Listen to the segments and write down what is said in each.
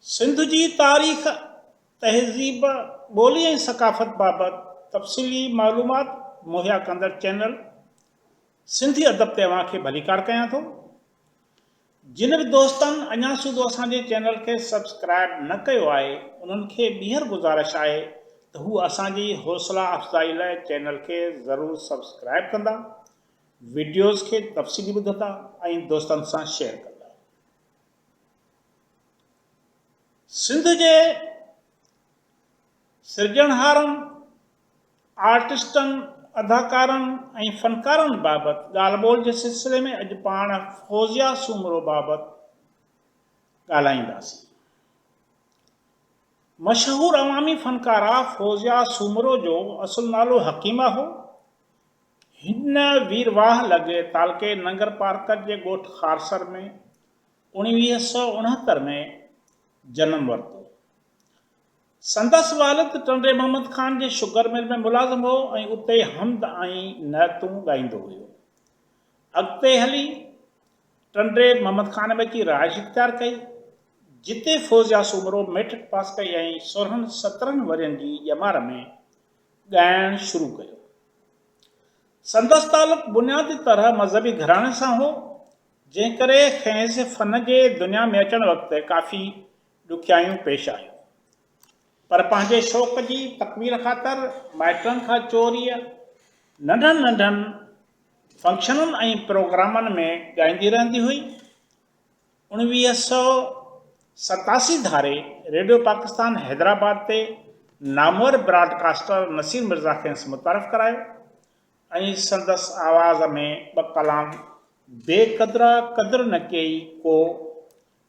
सिंध जी तारीख़, तहज़ीब, ॿोली ऐं सक़ाफ़त बाबति तफ़सीली मालूमात मुहैया कंदड़ चैनल सिंधी अदब ते अव्हांखे भलीकार कयां थो। जिन बि दोस्तनि अञा सूदो असांजे चैनल खे सब्सक्राइब न कयो आहे उन्हनि खे ॿीहर गुज़ारिश आहे त हू असांजी हौसला अफ़ज़ाई लाइ चैनल खे ज़रूरु सब्सक्राइब कंदा, वीडियोज़ खे तफ़सीली ॿुधंदा ऐं दोस्तनि सां शेयर कंदा। सिंध जे सिरजणहारनि, आर्टिस्टनि, अदाकारनि ऐं फ़नकारनि बाबति ॻाल्हि ॿोल जे सिलसिले में अॼु पाण फ़ौज़िया सूमरो बाबति ॻाल्हाईंदासीं। मशहूरु अवामी फ़नकारा फ़ौज़िया सूमरो जो असुलु नालो हकीमा हो। हिन वीरवाह लॻे तालके नंगर पार्कत जे ॻोठ खारसर में 1969 में जनम वरितो। संदसि वालिद टंडे मोहम्मद ख़ान जे शुगर मिल में मुलाज़िम हो ऐं उते हमद ऐं नअतूं ॻाईंदो हुयो। अॻिते हली टंडे मोहम्मद ख़ान में अची रहाइश इख़्तियार कई, जिते फ़ौज़िया सूमरो मैट्रिक पास कई ऐं 16-17 वरियनि जी ॼमार में ॻाइणु शुरू कयो। संदसि तालुक़ु बुनियादी तरह मज़हबी घराणे सां हो, जंहिं करे खेसि फ़न जे दुनिया में अचण वक़्तु काफ़ी ॾुखियाइयूं पेश आयूं, पर पंहिंजे शौक़ जी तकमील ख़ातिर माइटनि खां चोरीअ नंढनि नंढनि फंक्शननि ऐं प्रोग्रामनि में ॻाईंदी रहंदी हुई। 1987 धारे रेडियो पाकिस्तान हैदराबाद ते नामवर ब्रॉडकास्टर नसीर मिर्ज़ा खेसि मुतारिफ़ करायो ऐं संदसि आवाज़ में 2 कलाम बेक़दरा क़द्र न कई को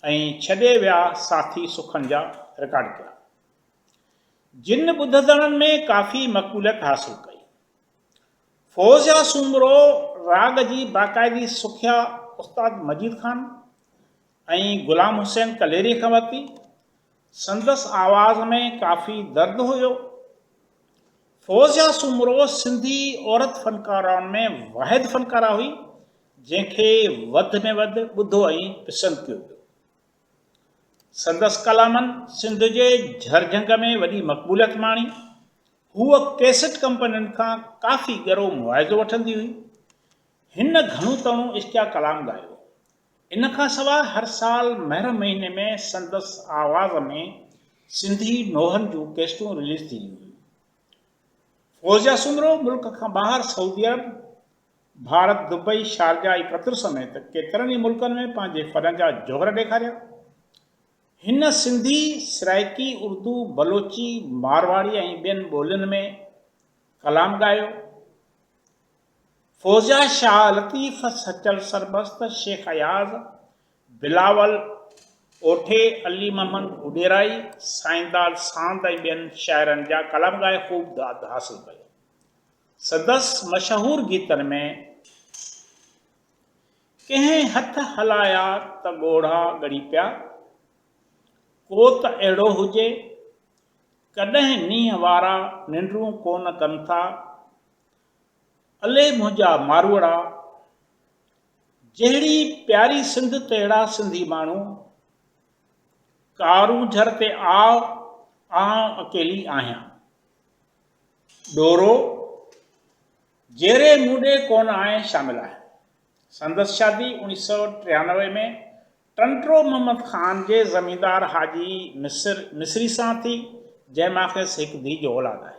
ऐं छॾे विया साथी सुखनि जा रिकॉर्ड कया, जिन ॿुधंदड़नि में काफ़ी मक़बूलियत हासिल कई। फ़ौज़िया सूमरो राग जी बाक़ाइदी सुखिया उस्ताद मजीद ख़ान ऐं ग़ुलाम हुसैन कलेरी खां वरिती। संदसि आवाज़ में काफ़ी दर्द हुयो। फ़ौज़िया सूमरो सिंधी औरत फ़नकारनि में वाहिद फ़नकारा हुई जंहिंखे वधि में वधि ॿुधो ऐं पसंदि कयो वियो। संदसि कलामनि सिंध जे झरझंग में वॾी मक़बूलियत माणी। हूअ कैसेट कंपनियुनि खां काफ़ी ॻरो मुआविज़ो वठंदी हुई। हिन घणो तणो इश्किया कलाम ॻायो। इन खां सवाइ हर साल महर महीने में संदसि आवाज़ में सिंधी नोहनि जूं कैसेटूं रिलीज़ थींदियूं हुयूं। फ़ौज़िया सूमरो मुल्क खां ॿाहिरि सऊदी अरब, भारत, दुबई, शारजा ऐं कतर समेत केतिरनि ई मुल्कनि में पंहिंजे फ़न जा जौहर ॾेखारिया। हिन सिंधी, सराइकी, उर्दू, बलोची, मारवाड़ी ऐं ॿियनि ॿोलियुनि में कलाम ॻायो। फ़ौज़िया शाह लतीफ़, सचल सरमस्त, शेख अयाज़, बिलावल ओठे, अली मोहम्मद उडेराई, साईंदाल सांद ऐं ॿियनि शाइरनि जा कलाम ॻाए ख़ूब दाद हासिल कयो। संदसि मशहूरु गीतनि में कंहिं हथ हलाया त ॻोढ़ा ॻड़ी पिया, को त अहिड़ो हुजे, कॾहिं नींहं वारा निंडूं कोन कनि था, अले मुंहिंजा मारूड़ा, जहिड़ी प्यारी सिंध तहिड़ा सिंधी माण्हू, कारूं झर ते आव आउं अकेली आहियां, ॾोरो जहिड़े मूंॾे कोन आहे शामिल आहे। संदसि शादी 1993 में टंडो मोहम्मद ख़ान जे ज़मींदार हाजी मिस्री सां थी, जंहिंमां खेसि हिकु धीउ जो औलाद आहे।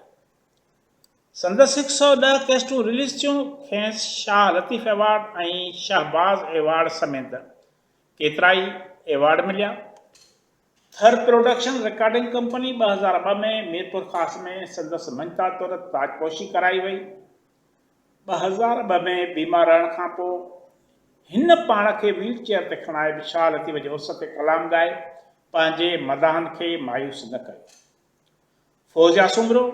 संदसि 110 कैसेटूं रिलीज़ थियूं। खेसि शाह लतीफ़ एवार्ड ऐं शहबाज़ एवार्ड समेत केतिरा ई एवार्ड मिलिया। थर प्रोडक्शन रिकॉर्डिंग कंपनी 2002 में मीरपुर ख़ास में संदसि मंझता तौर ताजपोशी कराई वई। 2002 में बीमार रहण खां पोइ हिन पाण खे व्हीलचेयर ते खणाए बि शाह लतीफ़ जे उस ते कलाम ॻाए पंहिंजे मदाहनि खे मायूस न कयो। फ़ौज़िया सूमरो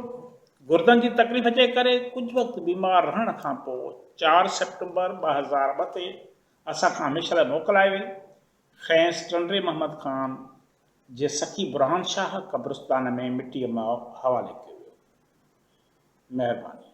गुर्दनि जी तकलीफ़ जे करे कुझु वक़्तु बीमार रहण खां पोइ 4 सेप्टेंबर 2002 ते असांखां हमेशह लाइ मोकलाए वई। खेसि टंडे मोहम्मद ख़ान जे सखी बुरहान शाह क़ब्रिस्तान में मिटीअ मां हवाले कयो वियो। महिरबानी।